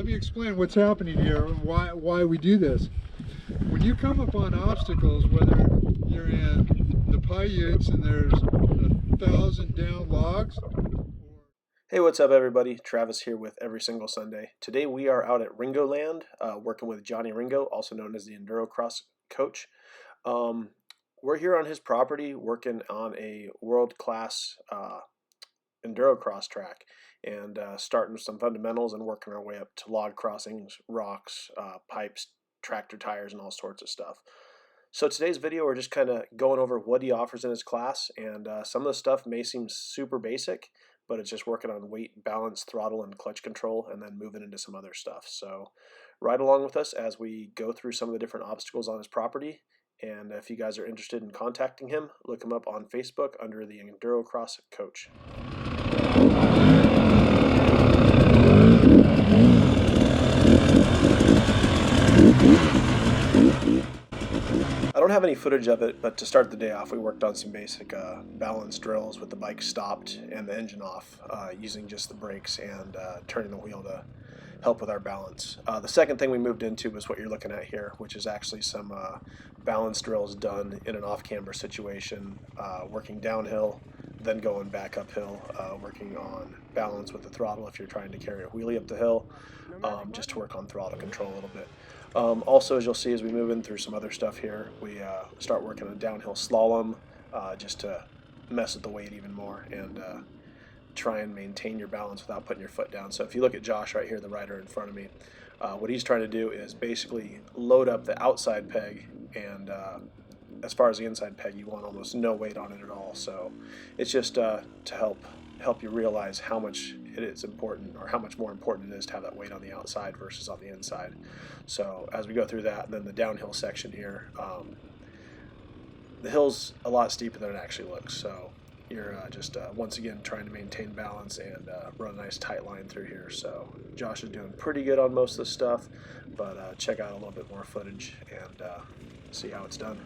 let me explain what's happening here and why we do this. When you come upon obstacles, whether you're in the Paiutes and there's 1,000 down logs. Hey, what's up everybody? Travis here with Every Single Sunday. Today we are out at RingoLand working with Johnny Ringo, also known as the EnduroCross Coach. We're here on his property working on a world-class EnduroCross track and starting with some fundamentals and working our way up to log crossings, rocks, pipes, tractor tires, and all sorts of stuff. So today's video, we're just kind of going over what he offers in his class, and some of the stuff may seem super basic, but it's just working on weight, balance, throttle, and clutch control, and then moving into some other stuff. So ride along with us as we go through some of the different obstacles on his property. And if you guys are interested in contacting him, look him up on Facebook under the EnduroCross Coach. I don't have any footage of it, but to start the day off, we worked on some basic balance drills with the bike stopped and the engine off, using just the brakes and turning the wheel to help with our balance. The second thing we moved into was what you're looking at here, which is actually some balance drills done in an off-camber situation, working downhill, then going back uphill, working on balance with the throttle if you're trying to carry a wheelie up the hill, just to work on throttle control a little bit. Also, as you'll see as we move in through some other stuff here, we start working on downhill slalom, just to mess with the weight even more and try and maintain your balance without putting your foot down. So if you look at Josh right here, the rider in front of me, what he's trying to do is basically load up the outside peg, and as far as the inside peg, you want almost no weight on it at all. So it's just to help you realize how much it is important, or how much more important it is to have that weight on the outside versus on the inside. So as we go through that, and then the downhill section here, the hill's a lot steeper than it actually looks. So you're just once again trying to maintain balance and run a nice tight line through here. So Josh is doing pretty good on most of this stuff, but check out a little bit more footage and see how it's done.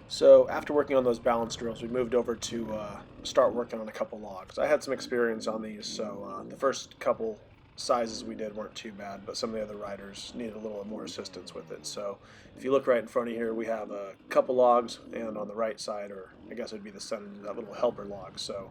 So after working on those balance drills, we moved over to start working on a couple logs. I had some experience on these, so the first couple sizes we did weren't too bad, but some of the other riders needed a little more assistance with it. So if you look right in front of here, we have a couple logs, and on the right side, or I guess it would be the center, that little helper log. So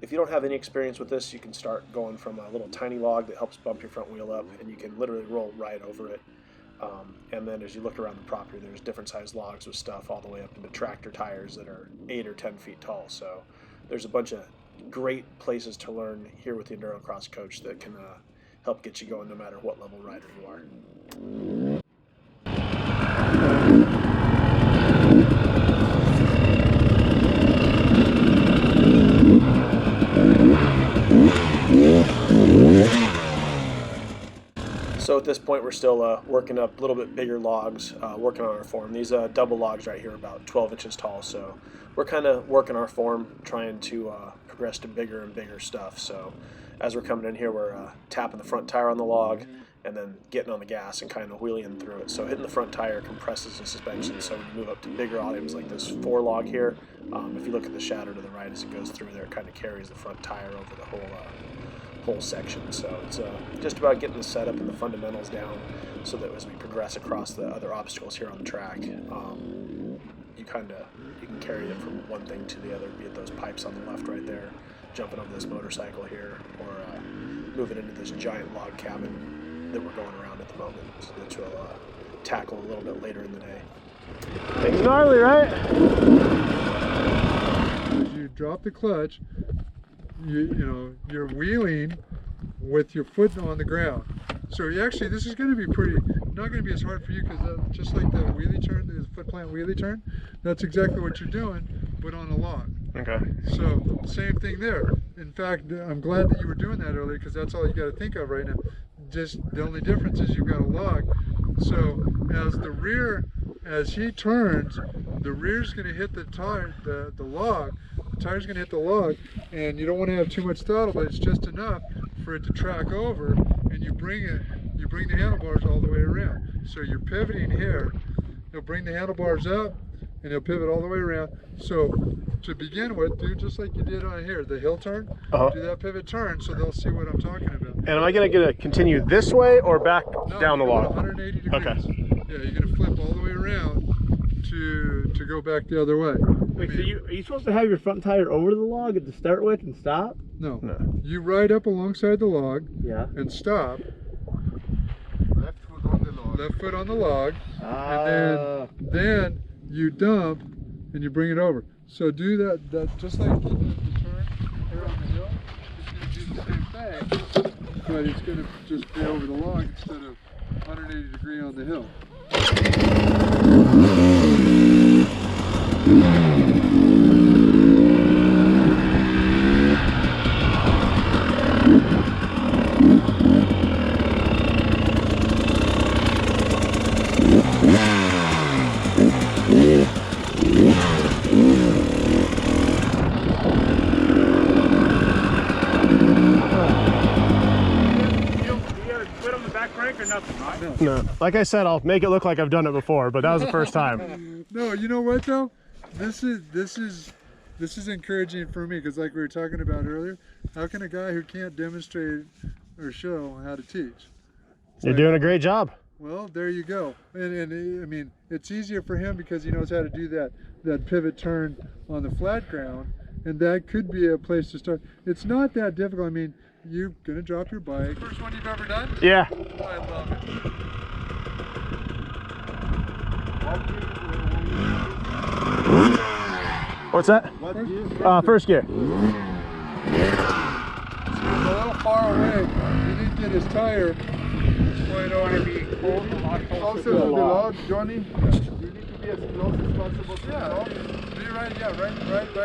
if you don't have any experience with this, you can start going from a little tiny log that helps bump your front wheel up, and you can literally roll right over it. And then as you look around the property, there's different sized logs with stuff all the way up into tractor tires that are 8 or 10 feet tall. So there's a bunch of great places to learn here with the EnduroCross Coach that can help get you going no matter what level rider you are. So at this point, we're still working up a little bit bigger logs, working on our form. These double logs right here are about 12 inches tall, so we're kind of working our form, trying to progress to bigger and bigger stuff. So as we're coming in here, we're tapping the front tire on the log and then getting on the gas and kind of wheeling through it. So hitting the front tire compresses the suspension, so when you move up to bigger items like this 4 log here, if you look at the shadow to the right as it goes through there, it kind of carries the front tire over the whole section. So it's just about getting the setup and the fundamentals down so that as we progress across the other obstacles here on the track, you can carry it from one thing to the other, be it those pipes on the left right there, jumping on this motorcycle here or moving into this giant log cabin that we're going around at the moment, which we'll tackle a little bit later in the day. It's gnarly, right? As you drop the clutch, you're wheeling with your foot on the ground. So actually, this is going to be not going to be as hard for you, because just like the wheelie turn, the foot plant wheelie turn, that's exactly what you're doing, but on a log. Okay. So same thing there. In fact, I'm glad that you were doing that earlier, because that's all you got to think of right now. Just the only difference is you've got a log. So as he turns, the rear's going to hit the tire, the log. The tire's going to hit the log, and you don't want to have too much throttle, but it's just enough for it to track over, and you bring the handlebars all the way around. So you're pivoting here. You'll bring the handlebars up, and you'll pivot all the way around. So to begin with, do just like you did on here, the hill turn. Do that pivot turn, so they'll see what I'm talking about. And am I going to continue this way or back down the log? 180 degrees. Okay. Yeah, you're going to flip all the way around to go back the other way. Wait, so are you supposed to have your front tire over the log to start with and stop? No. You ride up alongside the log. Yeah. And stop. Left foot on the log. Left foot on the log. And then you dump and you bring it over. So do that just like you did the turn here on the hill. It's going to do the same thing, but it's going to just be over the log instead of 180 degree on the hill. No. Like I said, I'll make it look like I've done it before, but that was the first time. No, you know what though? This is encouraging for me, because like we were talking about earlier, how can a guy who can't demonstrate or show how to teach? You're doing a great job. Well, there you go. And I mean, it's easier for him because he knows how to do that pivot turn on the flat ground, and that could be a place to start. It's not that difficult. I mean, you're gonna drop your bike. First one you've ever done? Yeah. I love it. What's that? First gear. So he's a little far away. He didn't get his tire. You don't want to be closer to the log, Johnny. You need to be as close as possible to the log. Be right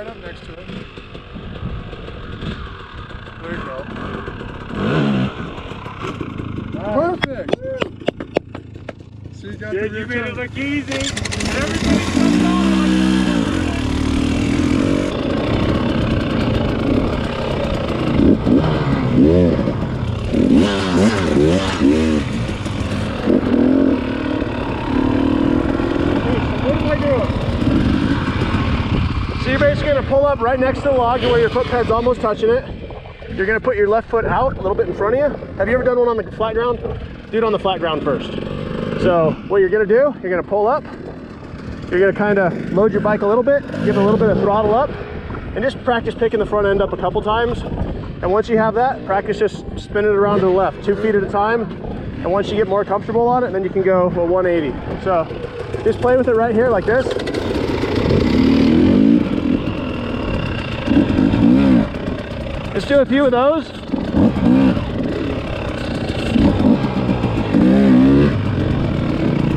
up next to it. There you go. Perfect. So you got the You made it look easy. And everybody comes So you're basically going to pull up right next to the log to where your foot pad's almost touching it. You're going to put your left foot out a little bit in front of you. Have you ever done one on the flat ground? Do it on the flat ground first. So what you're going to do, you're going to pull up. You're going to kind of load your bike a little bit, give it a little bit of throttle up, and just practice picking the front end up a couple times. And once you have that, practice just spinning it around to the left, 2 feet at a time. And once you get more comfortable on it, then you can go a 180. So just play with it right here like this. Let's do a few of those.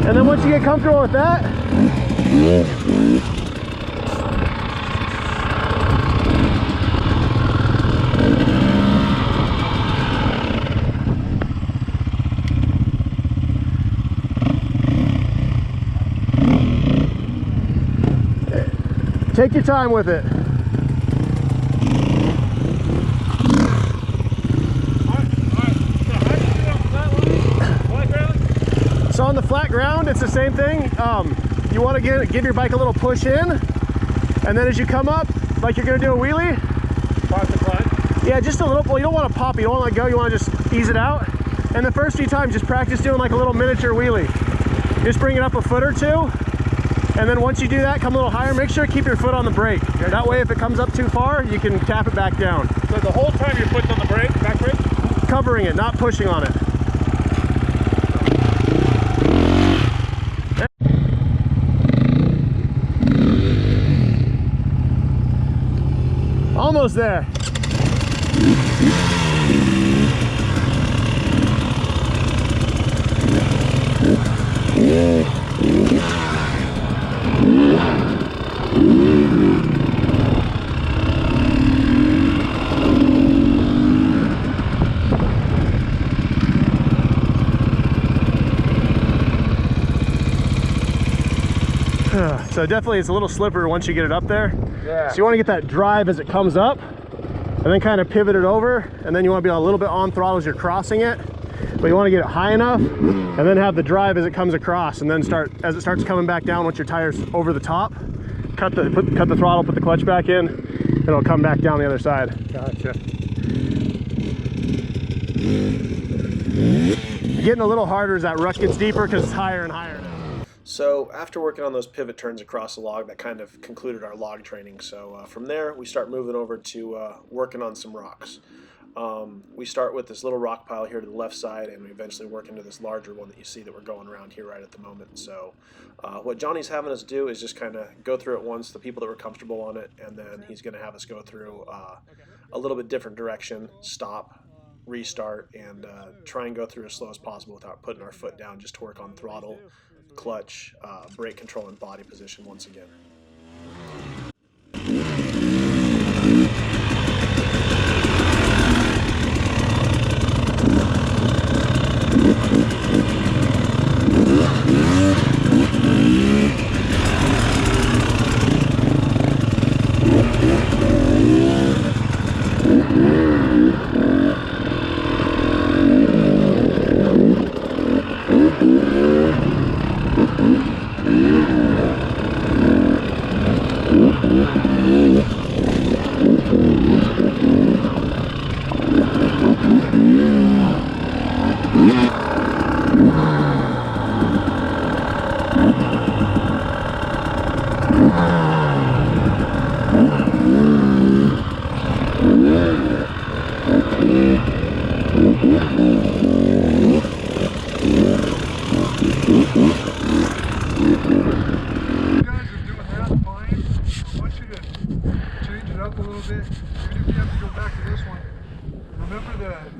And then once you get comfortable with that, take your time with it. So on the flat ground, it's the same thing. You want to give your bike a little push in, and then as you come up, like you're going to do a wheelie. Pause the clutch. Yeah, just a little. Well, you don't want to pop. You don't want to let go. You want to just ease it out. And the first few times, just practice doing like a little miniature wheelie. Just bring it up a foot or two, And then once you do that, come a little higher, make sure to keep your foot on the brake. That way if it comes up too far, you can tap it back down. So the whole time your foot's on the brake, back brake? Covering it, not pushing on it. Almost there. So definitely it's a little slippery once you get it up there. Yeah. So you want to get that drive as it comes up and then kind of pivot it over, and then you want to be a little bit on throttle as you're crossing it, but you want to get it high enough and then have the drive as it comes across, and then as it starts coming back down, once your tire's over the top, cut the throttle, put the clutch back in, and it'll come back down the other side. Gotcha. Getting a little harder as that rush gets deeper because it's higher and higher now. So after working on those pivot turns across the log, that kind of concluded our log training. So from there, we start moving over to working on some rocks. We start with this little rock pile here to the left side, and we eventually work into this larger one that you see that we're going around here right at the moment. So what Johnny's having us do is just kind of go through it once, the people that were comfortable on it, and then he's going to have us go through a little bit different direction, stop, restart, and try and go through as slow as possible without putting our foot down, just to work on throttle, clutch, brake control, and body position once again.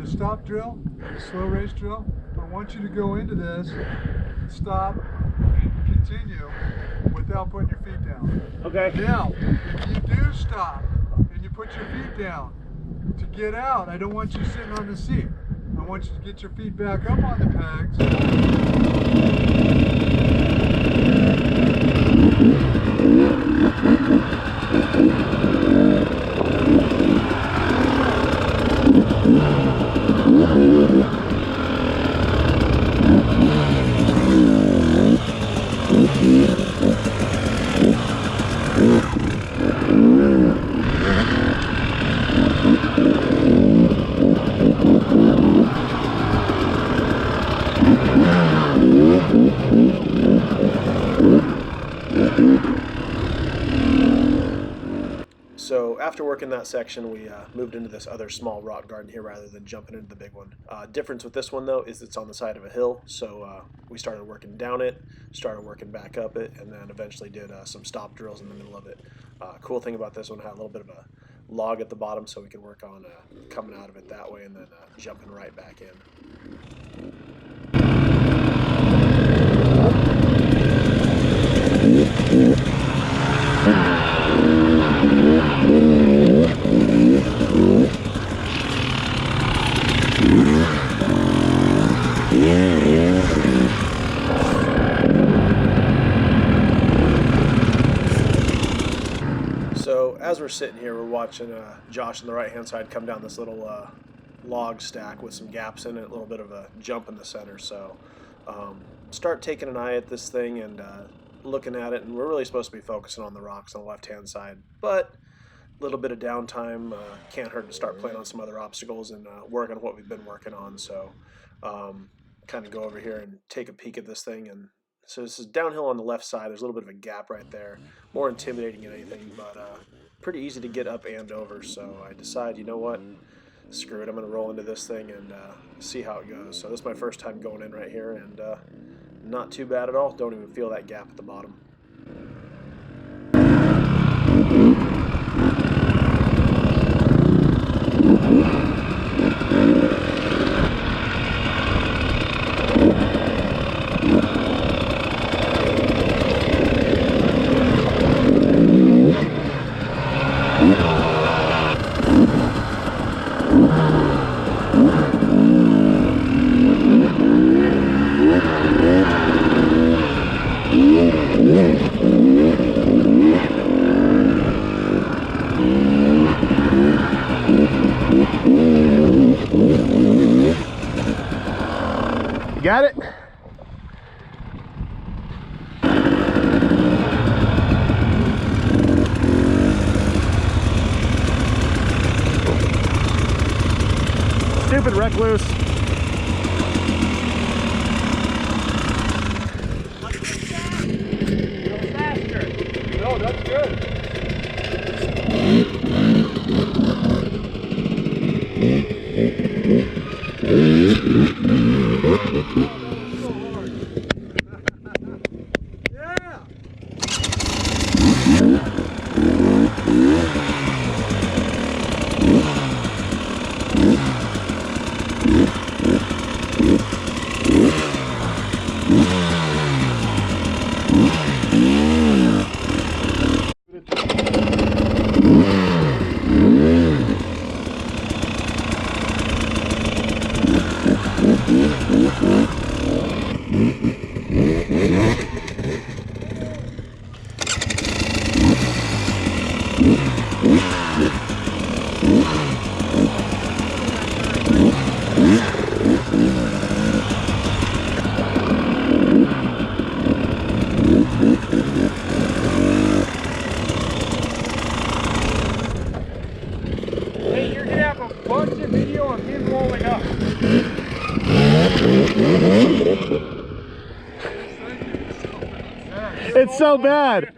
The stop drill, the slow race drill. I want you to go into this, stop, and continue without putting your feet down. Okay. Now, if you do stop and you put your feet down, to get out, I don't want you sitting on the seat. I want you to get your feet back up on the pegs. So after working that section, we moved into this other small rock garden here rather than jumping into the big one. Difference with this one though is it's on the side of a hill, so we started working down it, started working back up it, and then eventually did some stop drills in the middle of it. Cool thing about this one, had a little bit of a log at the bottom, so we could work on coming out of it that way and then jumping right back in. So as we're sitting here, we're watching Josh on the right hand side come down this little log stack with some gaps in it, a little bit of a jump in the center. So start taking an eye at this thing and looking at it, and we're really supposed to be focusing on the rocks on the left hand side, but a little bit of downtime can't hurt to start playing on some other obstacles and work on what we've been working on. So kind of go over here and take a peek at this thing and So this is downhill on the left side. There's a little bit of a gap right there. More intimidating than anything, but pretty easy to get up and over. So I decide, you know what? Screw it. I'm going to roll into this thing and see how it goes. So this is my first time going in right here, and not too bad at all. Don't even feel that gap at the bottom. Got it? Stupid recluse. No, that's good. Hey, you're gonna have a bunch of video of him rolling up. It's so bad.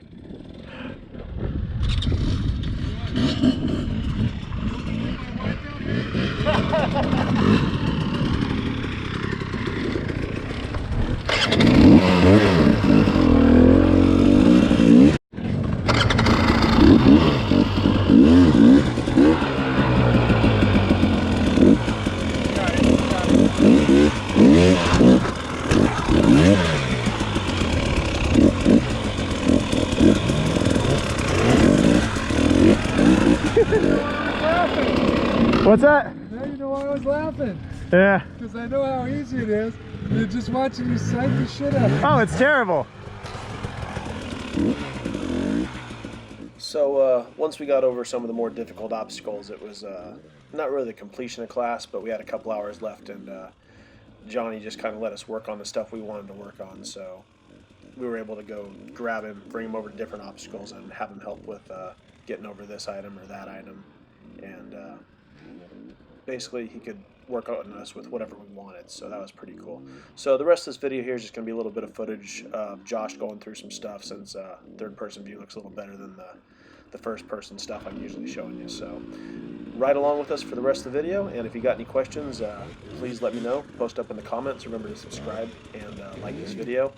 What's that? Now you know why I was laughing. Yeah. Because I know how easy it is. They're just watching you psych the shit out of it. Oh, it's terrible. So once we got over some of the more difficult obstacles, it was not really the completion of class, but we had a couple hours left, and Johnny just kind of let us work on the stuff we wanted to work on. So we were able to go grab him, bring him over to different obstacles, and have him help with getting over this item or that item. And basically he could work on us with whatever we wanted, so that was pretty cool. So the rest of this video here is just going to be a little bit of footage of Josh going through some stuff, since third person view looks a little better than the first person stuff I'm usually showing you. So ride along with us for the rest of the video, and if you got any questions, please let me know. Post up in the comments. Remember to subscribe and like this video,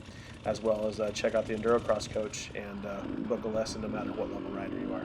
as well as check out the EnduroCross Coach and book a lesson no matter what level rider you are.